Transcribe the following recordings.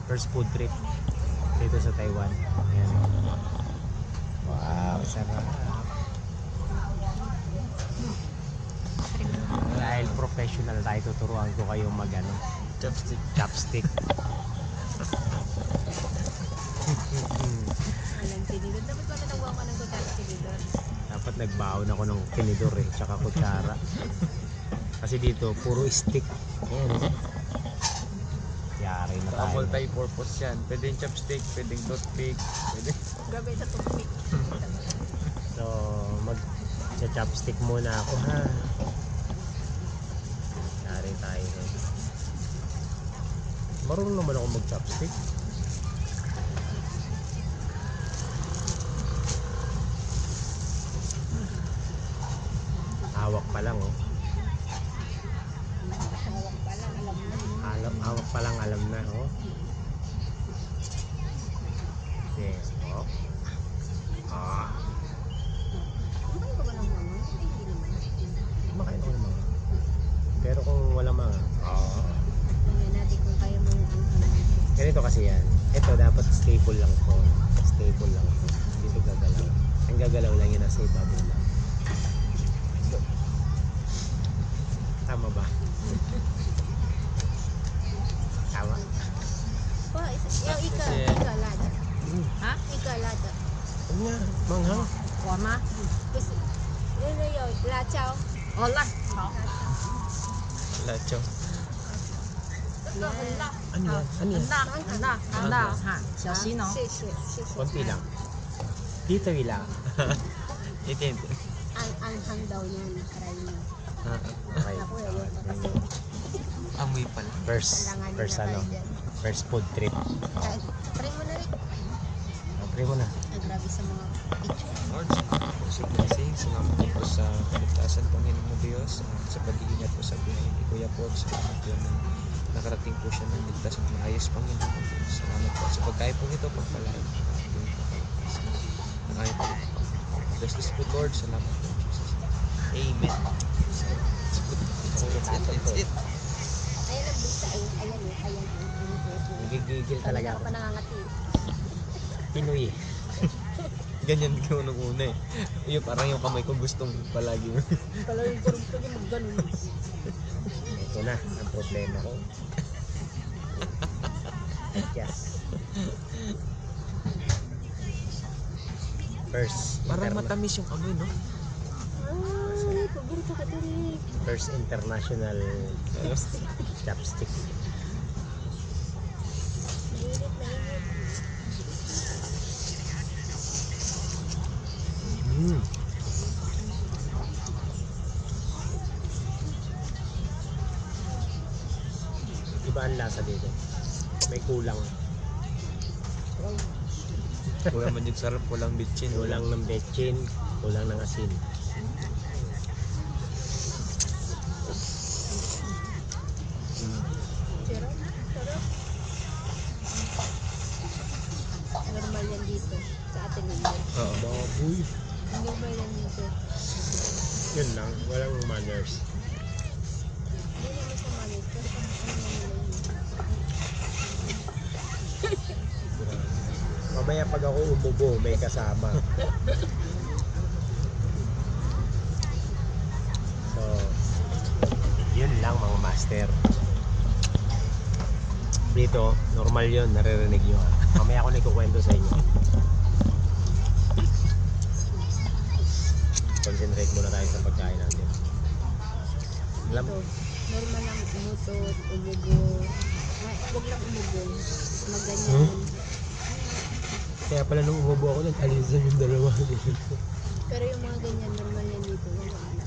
First food trip dito sa Taiwan. Ayan. Wow, sarap. Dahil professional tayo, tuturuan ko kayong mag-ano, chopstick. Alam, tinidor. Dapat pala nagawa ko ng kutsara tinidor. Dapat nagbaon ako ng tinidor tsaka kutsara. Kasi dito, puro stick. Ayan. Yari na tayo. Multi-purpose yan. Pwedeng chopstick, pwedeng toothpick, pwedeng... Gabi sa tupik. So, mag-chopstick muna ako ha. Yari tayo. Marunong naman ako mag-chopstick. Hawak pa lang oh. Hawak pa lang, alam na. Hawak pa lang alam na oh. Yes, oh. Ah, Kumain ka ba ng mga? Hindi naman. kumakain ako ng mga. Pero kung wala mga, Tingnan natin kung kaya mo yung anghang. ganito kasi yan. Ito dapat stable lang to. Stable lang to. Hindi ito gagalaw. Ang gagalaw lang yun nasa ibabaw lang. Tama ba? Tama? Pa, yung ikalada. Ha? Ikalada. Ano nga? Manghang? 我吗？不是，那个有辣椒。哦，辣，好， Lacho. 这个很辣， Ano yan? Ano yan? 很辣，很辣，很辣哈，小心哦。谢谢谢谢。 Konti lang. Dito lang. Ito. Anghang daw yan. Try mo. Okay. Ako yun pa kasi. Amoy pala. First ano? First food trip. Try mo na rin. Pre mo na. Ay, grabe sa mga picture. Lord, salamat po sa blessing. Salamat din po sa kaligtasan, Panginoon mo Diyos. Sa pag-iingat po sa buhay ni Kuya po. Salamat po na nakarating po siya ng ligtas at maayos, Panginoon mo Diyos. Salamat po sa pagkain po ito, pagpalain po. Nakaya po. Bless this food, Lord. Salamat po, Jesus. Amen. That's it. Ayan ang bisa eh. Ayan eh. Ayan eh. Nagigigil talaga Talaga ako. ako pa nangangati. Pinoy eh. Ganyan ko nung una eh. Yung parang yung kamay ko gustong palagi. Palagi ko rin pag ganun. Ito na ang problema ko. Yes. Parang matamis yung amoy, no? Ay, paborito ka rin. First international chopstick. Mainit na init. Mm. Iba ang lasa dito. May kulang. Kulang man yung sarap, walang bitchin. Kulang ng betchin, kulang ng asin. Sarap. Sarap. Normal yan dito. Sa atin hindi. Oo. Baboy. Normal yan dito. Yun lang, walang manners. Hindi naman sa malit. Pero kung ano nila yun. Mamaya pag ako umubo, may kasama. So, yun lang mga master. Dito, normal yun, naririnig nyo ha. Mamaya ako nagkukwento sa inyo. Concentrate muna tayo sa pagkain natin. Alam, Ito, normal lang umutot, umugo. Ay, huwag lang umugo. Maganyan. kaya pala nung umubo ako, nag-alisan yung dalawa. Pero yung mga ganyan, normal yan dito. Wala na.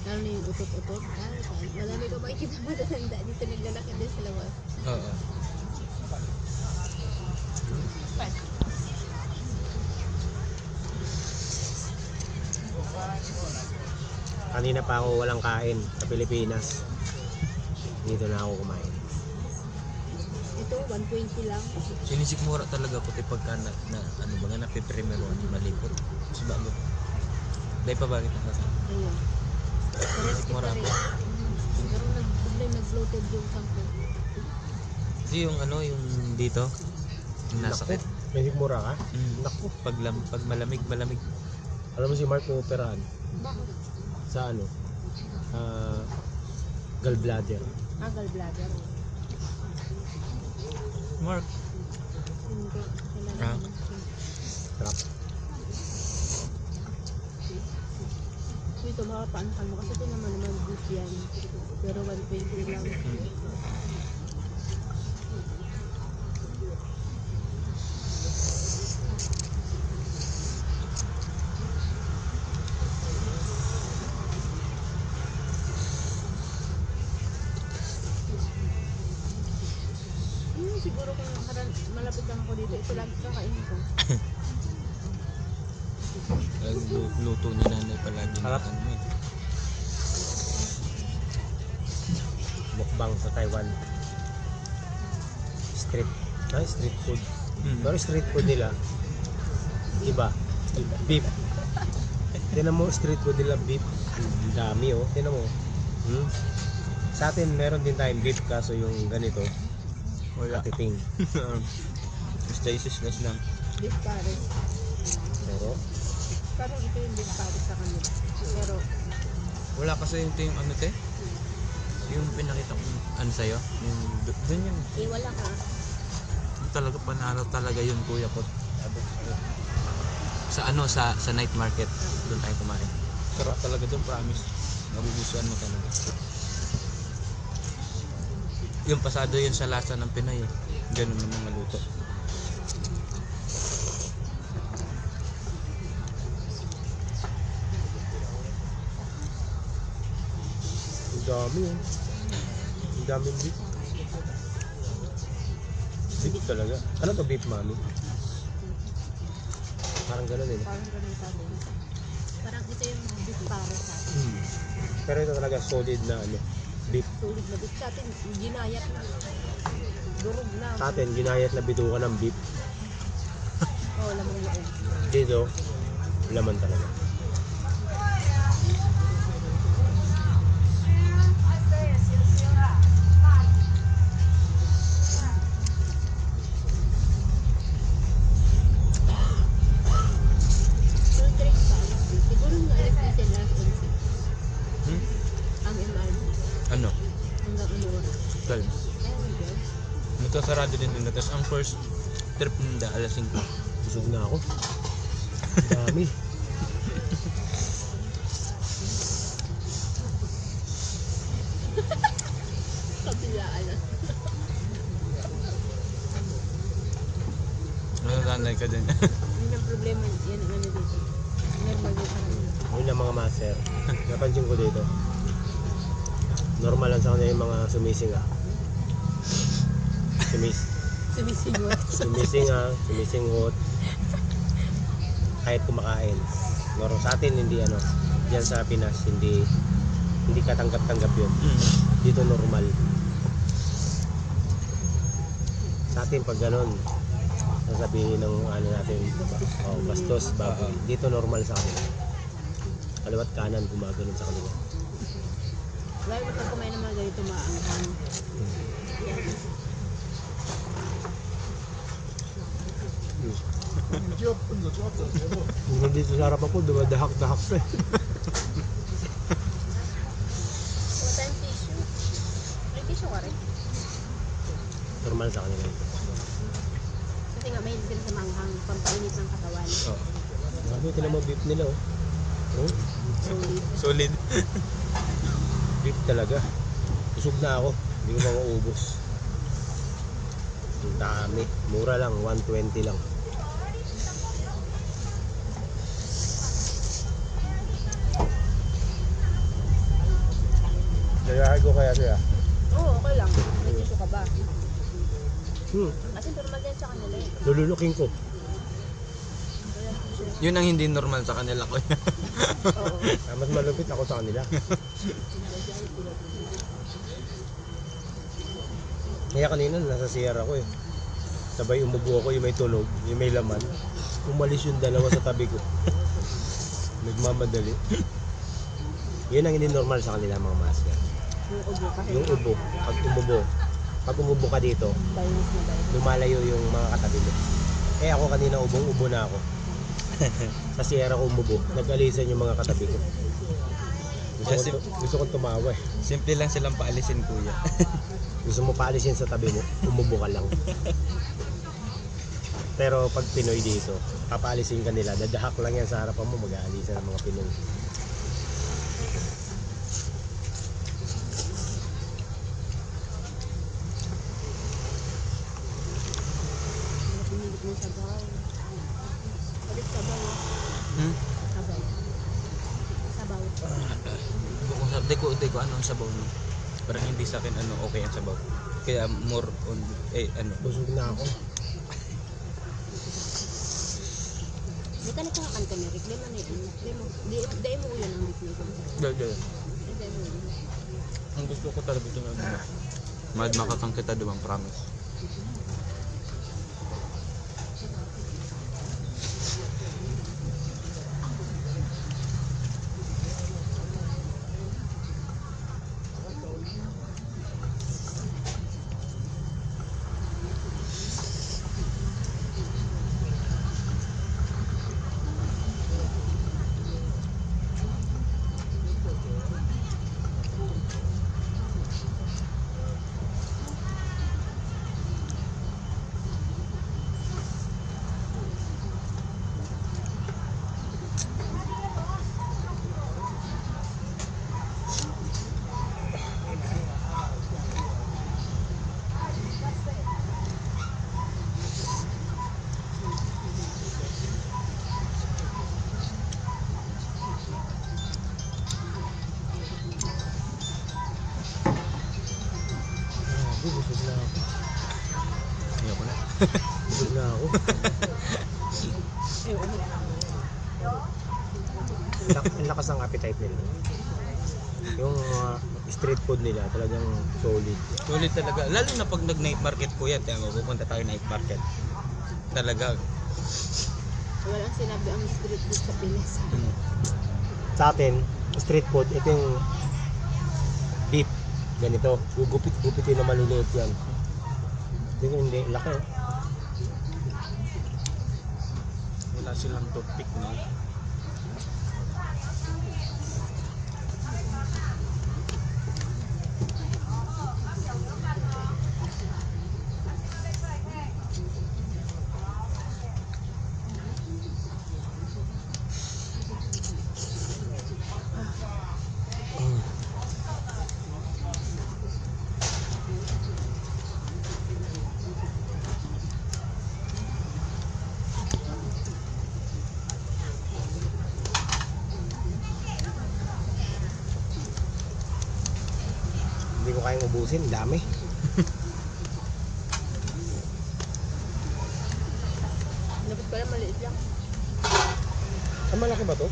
Lalo na yung utot-utot. Ay, saan? Marami ko makikita matatanda dito naglalaki din sa labas. Oo. Kanina pa ako walang kain sa Pilipinas. Dito na ako kumain. Ito, 120 lang. Sinisikmura talaga ko tayo pagka ano ba nga napipremero at malipot. Sa bago. Dahil pa bakit nakasama? Ayun. Pares kita Mura rin. po. Pero nag-bloated yung sangko. Ito yung ano, yung dito. Yung nasa Naku, may mura ka? Naku. Pag malamig. Alam mo si Mark may operahan Bakit? sa ano? Gallbladder. Gallbladder. Mark. Hindi. Ah. Sarap. Ito, makapaankan mo. Kasi ito naman beef yan. Pero 120 lang. Siguro kung malapit lang ako dito, ito lang kakainin ko. Luto ni nanay palagi na Sarap. ano eh. Mukbang sa Taiwan. Street food. Pero street food nila, iba. Beef. Tinan mo, street food nila beef. Ang dami oh. Tinan mo. Sa atin, meron din tayong beef kaso yung ganito, Wala. katiting. Basta isislas lang. Beef pares. Pero, Parang ito yung beef pares sa kanila. Pero, Wala kasi yung ano te? Yung pinakita kong ano sa'yo? Yung dun yun. wala ka. Yung talaga panalo talaga yun kuya ko. Sa ano, sa night market. Doon tayo kumain. Sarap talaga doon, promise. Magugustuhan mo talaga. Yung pasado yun sa lasa ng Pinay eh. Ganun naman maluto. ang dami oh. Ang daming beef. Beef talaga. Ano to beef, mami? Parang gano'n eh. Parang ganun sabi. Parang ito yung beef pares sa atin. Pero ito talaga solid na ano, beef. Sulit na beef sa atin. Ginayat na. Durog na. Sa atin, ginayat na bituka ng beef. Lamang loob. Dito, laman talaga. So, direct pa. Siguro nga alas 10 last 11. Hmm? Ang MRT. Ano? Hanggang ano oras. 12. Ayun, girl. Magkasarado din nila. Tapos ang first trip nila alas 5. Busog na ako. Ang dami. Kabilaan na. Nanalanay ka din. Yun ang problema. Yan ang ano dito. Normal yung parang. Yun lang mga master. Napansin ko dito. Normal lang sa kanila yung mga sumisinga. Sumisingot. Sumisingot. Kahit kumakain. Pero sa atin hindi ano. Diyan sa Pinas hindi katanggap-tanggap yun. Dito normal. Sa atin pag ganun, sasabihin ng ano natin, bastos, baboy. Dito normal sa kanila. Kaliwat kanan gumaganon sa kanila. Lalo na pag kumain ng mga ganito maanghang. Yan. Kung dito sa harap ako, dumadahak-dahak pa eh. Wala tayong tissue. May tissue ka rin. Normal sa kanila. Kasi nga mahilig sila sa manghang. Pampainit ng katawan. Grabe, tinan mo beef nila oh. Oh, Solid. Solid. beef talaga. Busog na ako. Hindi ko mauubos. Ang dami. Mura lang, 120 lang. Gayahin ko kaya siya. Oo, okay lang. May tissue ka ba? Hmm, Kasi normal yan sa kanila eh. lululukin ko. Wala tissue. Yun ang hindi normal sa kanila ko. Oo. Mas malupit ako sa kanila. Kaya kanina nasa CR ako eh. Sabay umubo ako yung may tunog, yung may laman. Umalis yung dalawa sa tabi ko. Nagmamadali. Yun ang hindi normal sa kanila mga master. Yung ubo kasi. Yung ubo, pag umubo, pag umubo ka dito, Virus na virus. lumalayo yung mga katabi mo. Eh ako kanina ubong-ubo na ako. Sa Sierra ko umubo, nag-alisan yung mga katabi ko. Gusto kong tumawa eh. Simple lang silang paalisin, kuya. Gusto mo paalisin sa tabi mo, umubo ka lang. Pero pag Pinoy dito, papaalisin ka nila, dadahak lang yan sa harapan mo, mag-aalisan ng mga Pinoy. Pinilit mo yung sabaw. Balik sabaw. Hmm? Sabaw. Sabaw. Di ko ano ang sabaw, no? Parang hindi sa akin okay ang sabaw. Kaya more on Busog na ako. Di ka nagkakakan ka ni Rick. Di man di mo yun ang bit mo. Dahil Di mo yun. ang gusto ko talaga ito na makakang kita, diba? Promise. Busog na ako. Ayoko na. Busog na ako. Ang lakas ng appetite nila. Yung street food nila talagang solid. Sulit talaga. Lalo na pag nag-night market, kuya. Kaya pupunta tayo night market. Talaga. Walang sinabi ang street food sa Pinas. Sa atin, street food, ito yung beef. Ganito. Gugupit-gupitin na maliliit yan. Ito hindi. Laki. Wala silang toothpick, no? Hindi ko kayang ubusin. Dami. Dapat pala maliit lang. Ang malaki ba to?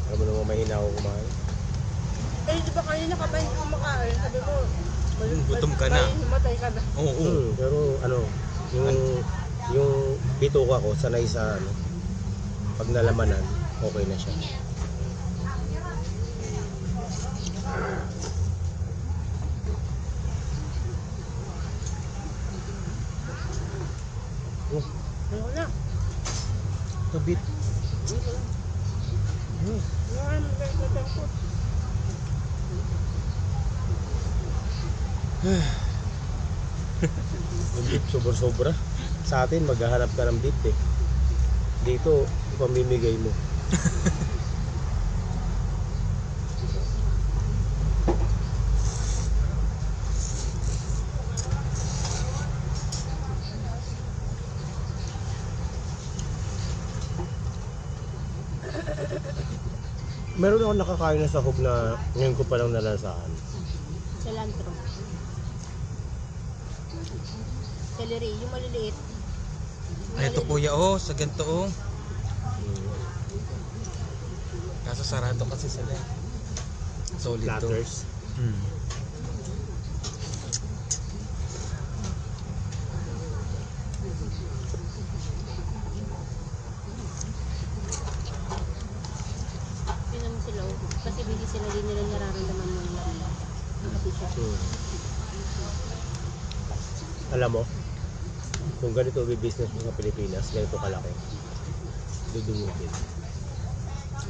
Alam mo naman mahina ako kumain. Eh, di ba kanina ka ba hindi kumakain? Sabi mo, Gutom ka na. Matay ka na. Oo. Pero yung bituka ko sanay sa pag nalamanan, okay na siya. Oh, Ano na? ito beef. Ano na? Yung beef sobra-sobra. Sa atin maghahanap ka ng beef eh. Dito, pamimigay mo. Meron ako nakakain na sahog na ngayon ko palang nalasahan. Cilantro. Celery, yung maliliit. Ay, ito kuya, sa ganito, Kaso sarado kasi sila, eh. Solid to. Platters. Tingnan mo sila, oh. Kasi hindi sila din nila nararamdaman yung lamig. Ang hati siya. Alam mo, kung ganito business mo sa Pilipinas, ganito kalaki, dudumutin.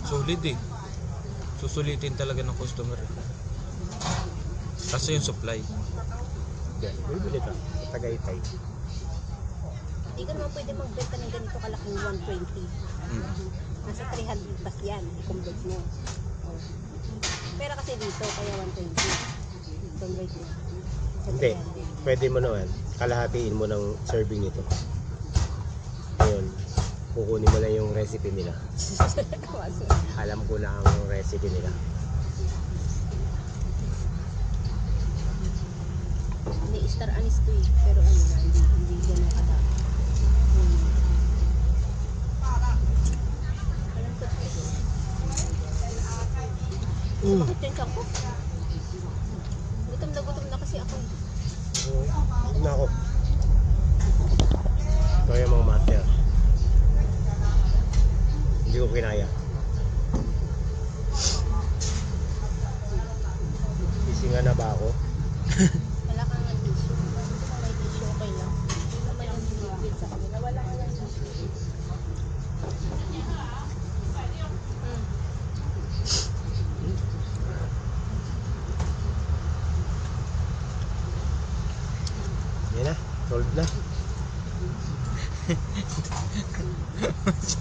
Solid eh. Susulitin talaga ng customer. Kaso yung supply. Hindi, bibili ka sa Tagaytay. Hindi ka naman pwede magbenta ng ganito kalaking 120. Nasa 300 plus yan, i-convert mo. Oh. Pero kasi dito, kaya 120. Convert mo. Sa Hindi, 300. pwede mo naman, kalahatiin mo ng serving nito. Ngayon, kukunin mo na yung recipe nila. Kawaso. Alam ko na ang recipe nila. May star anise to eh. Pero ano na, hindi ganun kadami. Alam ko to. Bakit yan siyang ko? Gutom na kasi ako. Huwag na ako. Ito yung mga master. Hindi ko kinaya. Isingan na ba ako? Wala kang nga tissue. Kung may tissue, okay lang. Hindi naman yung liquid sa kanila. Wala ka lang tissue. Yan na, solved na.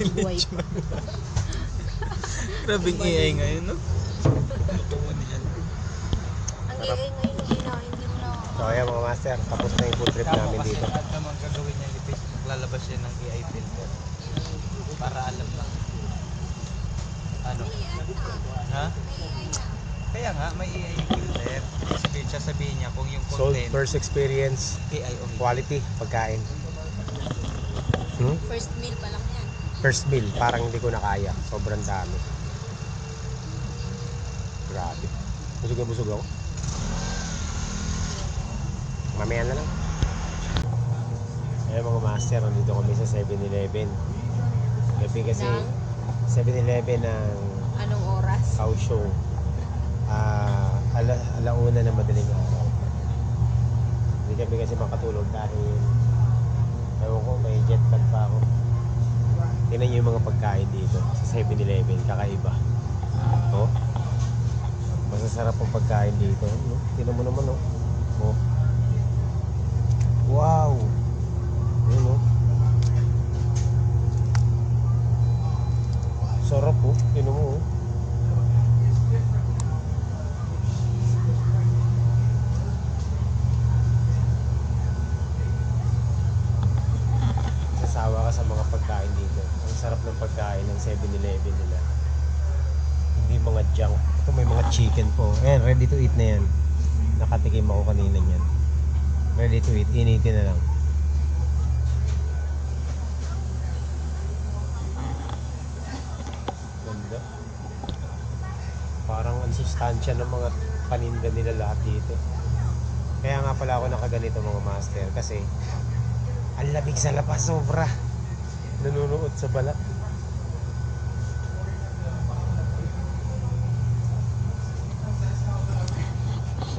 Buhay. Grabing AI ngayon, no? Tutuwa niyan. Ang AI ngayon, hindi mo na So ayan mga master, tapos na yung food trip namin Kasi dito. lahat naman gagawin niya nipis. Maglalabas siya ng AI filter. Para alam lang. Ano? Ha? Kaya nga, may AI filter. Sasabihin niya kung yung So content first experience, AI only. quality, pagkain. first meal pa lang yan. First meal, parang hindi ko na kaya. Sobrang dami. Grabe. Busog na busog ako. Mamaya na lang. Ayan mga master, nandito kami sa 7-Eleven. Gabi kasi Ng? 7-Eleven ng Anong oras? Kaohsiung. Alauna na madaling araw. Hindi kami kasi makatulog dahil ewan ko, may jet lag pa ako. Tingnan nyo yung mga pagkain dito sa 7-Eleven, kakaiba. Oh, masasarap ang pagkain dito. No? Tingnan mo naman, oh. Oh. Wow! Yun, oh. Sarap, oh. Tingnan mo, oh. Sasawa ka sa mga pagkain dito. Ang sarap ng pagkain ng 7-Eleven nila. Hindi mga junk. Ito may mga chicken po. Ayan, ready to eat na yan. Nakatikim ako kanina niyan. Ready to eat. Initin na lang. Ganda. Parang ang sustansya ng mga paninda nila lahat dito. Kaya nga pala ako nakaganito mga master. Kasi ang lamig sa labas, sobra. Nanunuot sa balat.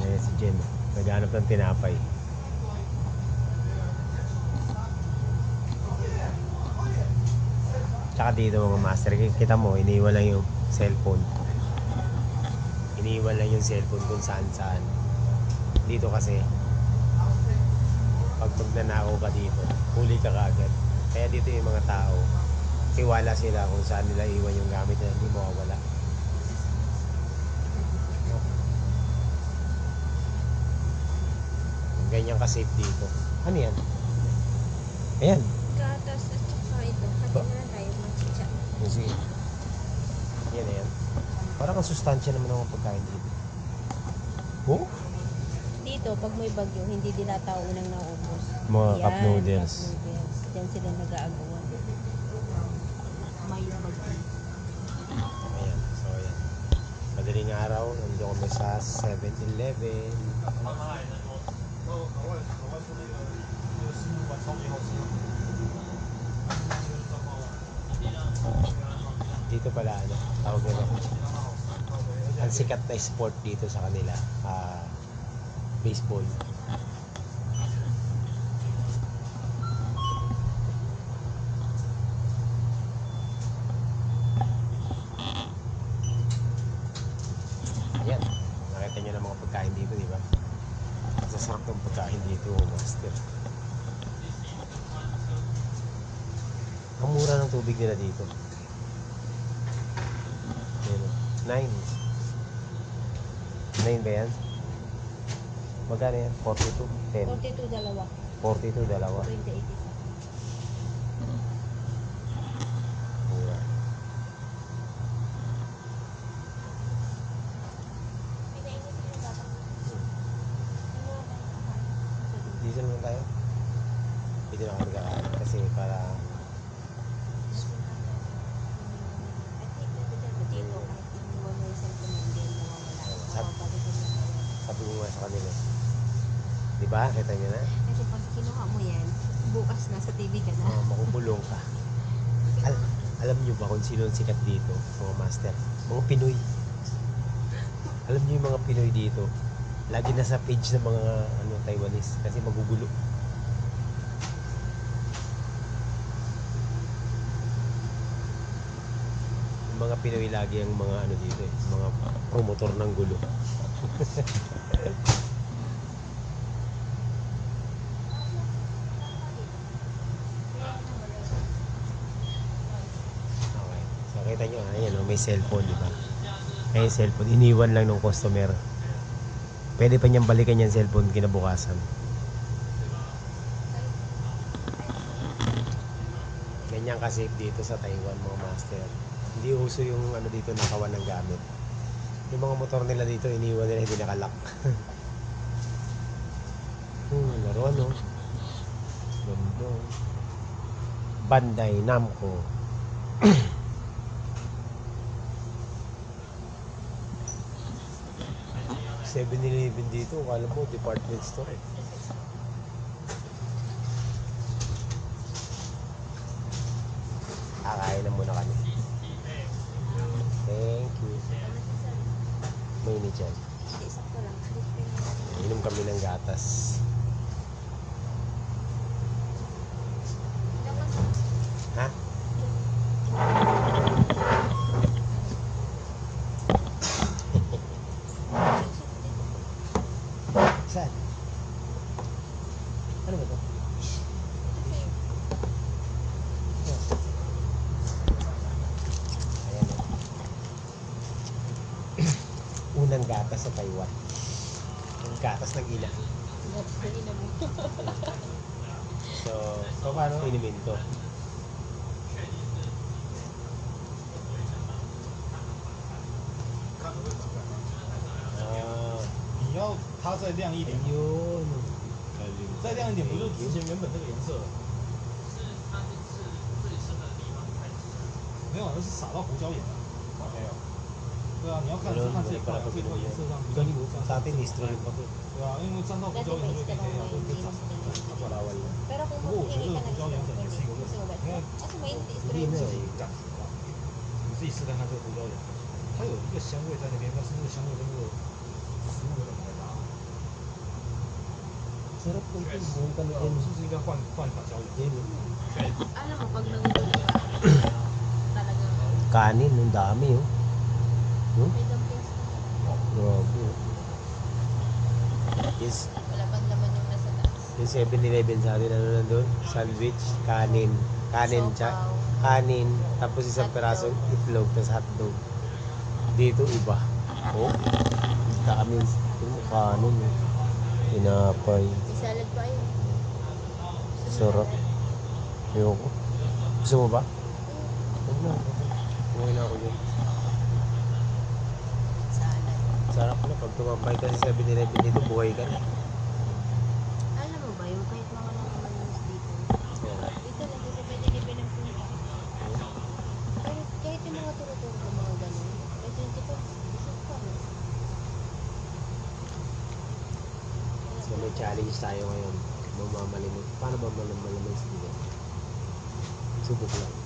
Ayan si Jen. Naghanap ng tinapay. Tsaka dito mga master, kita mo, iniwan lang yung cellphone. Iniwan lang yung cellphone kung saan saan. Dito kasi, pag magnanakaw ka dito, huli ka kagad. Kaya dito yung mga tao, tiwala sila kung saan nila iwan yung gamit na hindi mawawala. Ganyan ka-safe dito. Ano yan? Ayan. Gatas at saka ito. Hati na lang tayo ng chicha. Kasi, yan na yan. Parang ang sustansya naman ng mga pagkain dito. Oh? Dito, pag may bagyo, hindi dilata unang naubos. Mga Yan, cup noodles. Cup noodles. Diyan sila nag-aagawan. May bagyo. Ayan. So, ayan. Madaling araw, nandito kami sa 7-Eleven. Dito pala, ano, tawag nila. Ang sikat na sport dito sa kanila, baseball. Duo Master. Ang mura ng tubig nila dito. Ayan, 9. 9 ba yan? Magkano yan? 42? 10? 42 dalawa. 42, dalawa. 28 isa. Mura. Pinainit mo dapat. Dito naman tayo. Dito na ako nagkakain kasi para Dito, kahit iniwan mo yung cellphone mo, hindi yan nawawala. Mapapalitan mo pa yan. sabi ko nga sa kanila. Di ba? Kita nyo na? Kasi pag kinuha mo yan, bukas na sa TV ka na. Makukulong ka. Alam nyo ba kung sino ang sikat dito, mga master? Mga Pinoy. Alam nyo yung mga Pinoy dito, lagi nasa page ng mga Taiwanese kasi magugulo. Yung mga Pinoy lagi ang mga dito mga promotor ng gulo. Okay. So kita nyo, ayan, may cellphone, di ba? May cellphone, iniwan lang ng customer. Pwede pa niyang balikan yung cellphone kinabukasan. Ganyan kasi dito sa Taiwan, mga master. Hindi uso yung dito nakawan ng gamit. Yung mga motor nila dito, iniwan nila, hindi nakalock. Laro ano? Ganda. Bandai Namco. 7-Eleven dito, akala mo department store eh. Kakain na muna kami. Thank you. Mainit yan. Hindi, sakto lang. Inom kami ng gatas. Ha? Saan? Ano ba ito? Ayan o. Unang gatas sa Taiwan. Ang gatas ng ina. So paano inumin to? Ah, 你要它再亮一点， ayun. 再亮一点不就之前原本那个颜色了？没有，那是撒到胡椒盐了。没有。对啊，你要看是看这一块，这块颜色上， Sa atin, history pa to. 对啊，因为沾到胡椒盐就会变黑啊，就会长。 Bawal na. Pero kung不过我觉得maghingi ka ng 胡椒盐粉也是一个问题，因为 kasi may hindi Hindi na 自 eh. 己感觉到，你自己试看看这个胡椒盐，它有一个香味在那边，但是那个香味跟那个食物有点不太搭。 Sarap po ito. Buong kami 对啊，我 din. 们是不是应该换一把椒盐？ Yan, eh. alam mo, pag nangulog ka, talagang Kanin, ang dami oh. No? may dumplings ka. Grabe oh. Yes. Wala pang laman yung nasa taas. Yung 7-Eleven sa atin, ano nandun? Sandwich, kanin. Siopaw. Kanin, tapos isang Hotdog. perasong itlog, tapos hotdog. Dito iba. Oh, dami. Yung kanin. Oh. Tinapay. May salad pa yun. Sarap. Ayoko. Gusto mo ba? Huwag na. Umuwi na ako dyan. Salad. Sarap na. Pag tumambay ka sa 7-Eleven dito, buhay ka na. Alam mo ba yung kahit mga naman news dito, Oh. dito lang dito pwede libre ng punta. Kahit yung mga turo-turo ng mga ganun, may 24 isip pa mo. So may challenge tayo ngayon. Mamamalimot. Paano ba malamalaman sa dito? Subok lang.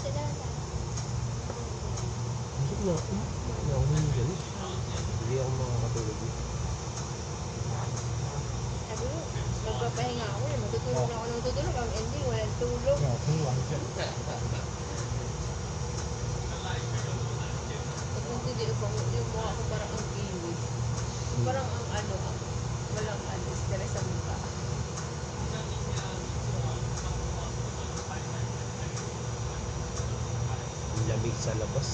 Sila lang tayo. Busog na ako. Hindi ako nangyayari. Hindi ako makakatulog dito. Sabi mo, magpapahinga ako eh. Matutulog ako ng tutulog. Ang ending, walang tulog. 没有，听完就。 Pag nagtitiyo pa yung mukha ko parang ang kiwi. Parang ang ano, walang ano, stress sa mukha. Ang lamig sa labas.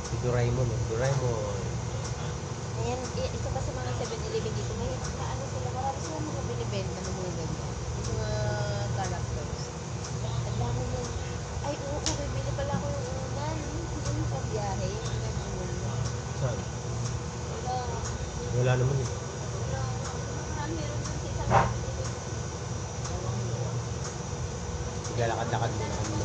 Si Doraemon, oh. Doraemon. Ayan, ito pa sa mga 7-Eleven dito, may ano sila, marami sila mga binibenta ng mga ganyan. Yung mga characters. Ang dami nun. Ay, oo, bibili pala ako yung unan. Yung sa biyahe, yung unan. Saan? Wala. Wala naman eh. Wala. Marami meron dun sa isang 7-Eleven. Sige, lakad-lakad muna kami.